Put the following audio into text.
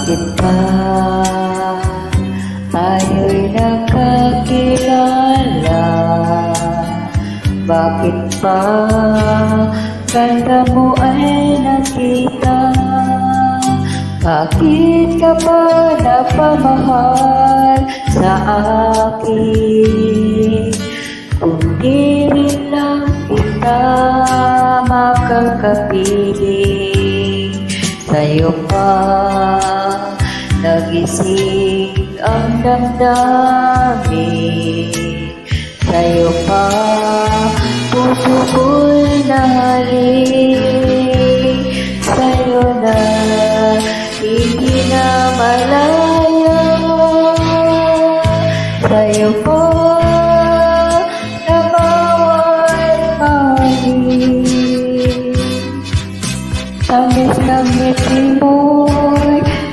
Bakit ba tayo'y nakakilala? Bakit ba ganda mo ay nakita? Bakit ka ba napamahal sa akin? Kung di rin lang kita makakapiling, sa'yo pa nagising ang damdamin. Sa'yo pa puso ko'y nahalik. Sa'yo na hindi na malayo.